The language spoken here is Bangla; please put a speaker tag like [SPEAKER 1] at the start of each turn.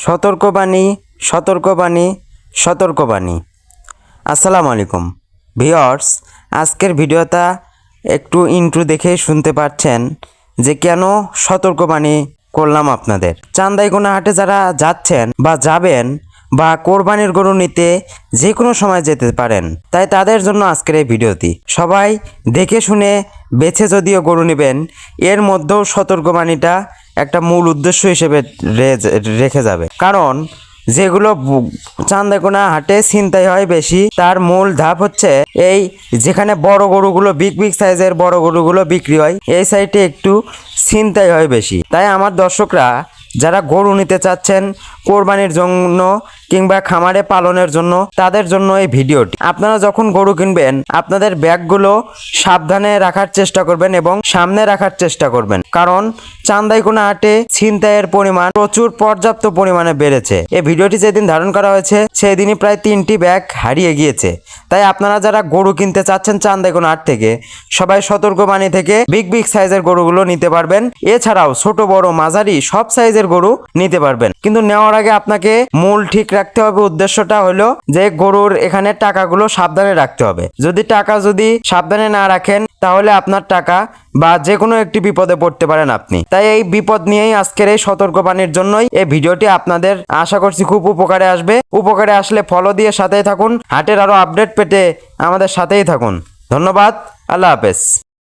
[SPEAKER 1] সতর্কবাণী সতর্কবাণী সতর্কবাণী। আসসালামু আলাইকুম ভিউয়ার্স, আজকের ভিডিওটা একটু ইন্ট্রো দেখে শুনতে পাচ্ছেন যে কেন সতর্কবাণী করলাম আপনাদের। চান্দাইকোনা হাটে যারা যাচ্ছেন বা যাবেন বা কোরবানির গরু নিতে যে কোনো সময় যেতে পারেন, তাই তাদের জন্য আজকের এই ভিডিওটি। সবাই দেখে শুনে বেছে যদিও গরু নেবেন, এর মধ্যেও সতর্কবাণীটা একটা মূল উদ্দেশ্য হিসেবে রেখে যাবে। কারণ যেগুলো চান্দাইকোনা হাটে ছিনতাই হয় বেশি, তার মূল ধাপ হচ্ছে এই যেখানে বড় গরুগুলো বিগ সাইজের বড় গরুগুলো বিক্রি হয়, এই সাইডে একটু ছিনতাই হয় বেশি। তাই আমার দর্শকরা যারা গরু নিতে চাচ্ছেন কোরবানির জন্য কিংবা খামারে পালনের জন্য, তাদের জন্য এই ভিডিওটি। আপনারা যখন গরু কিনবেন আপনাদের ব্যাগগুলো সাবধানে রাখার চেষ্টা করবেন এবং সামনে রাখার চেষ্টা করবেন, কারণ চান্দাইকোনা হাটে ছিনতাইয়ের পরিমাণ প্রচুর পর্যাপ্ত পরিমাণে বেড়েছে। এই ভিডিওটি যেদিন ধারণ করা হয়েছে সেই দিনই প্রায় 3টি ব্যাগ হারিয়ে গিয়েছে। তাই আপনারা যারা গরু কিনতে চাচ্ছেন চান্দাইকোনা হাট থেকে, সবাই সতর্কবাণী থেকে বিগ সাইজের গরুগুলো নিতে পারবেন। এছাড়াও ছোট বড় মাঝারি সব সাইজের গরু নিতে পারবেন, কিন্তু নেওয়ার আগে আপনাকে মূল ঠিক রাখতে হবে। উদ্দেশ্যটা হলো যে গরুর এখানে টাকাগুলো সাবধানে রাখতে হবে। যদি সাবধানে না রাখেন তাহলে আপনার টাকা বা যে কোনো একটি বিপদে পড়তে পারেন আপনি। তাই এই বিপদ নিয়েই আজকের এই সতর্কবাণীর জন্যই এই ভিডিওটি আপনাদের আশা করছি খুব উপকারে আসবে। উপকারে আসলে ফলো দিয়ে সাথেই থাকুন, হাটের আরো আপডেট পেতে আমাদের সাথেই থাকুন। ধন্যবাদ, আল্লাহ হাফেজ।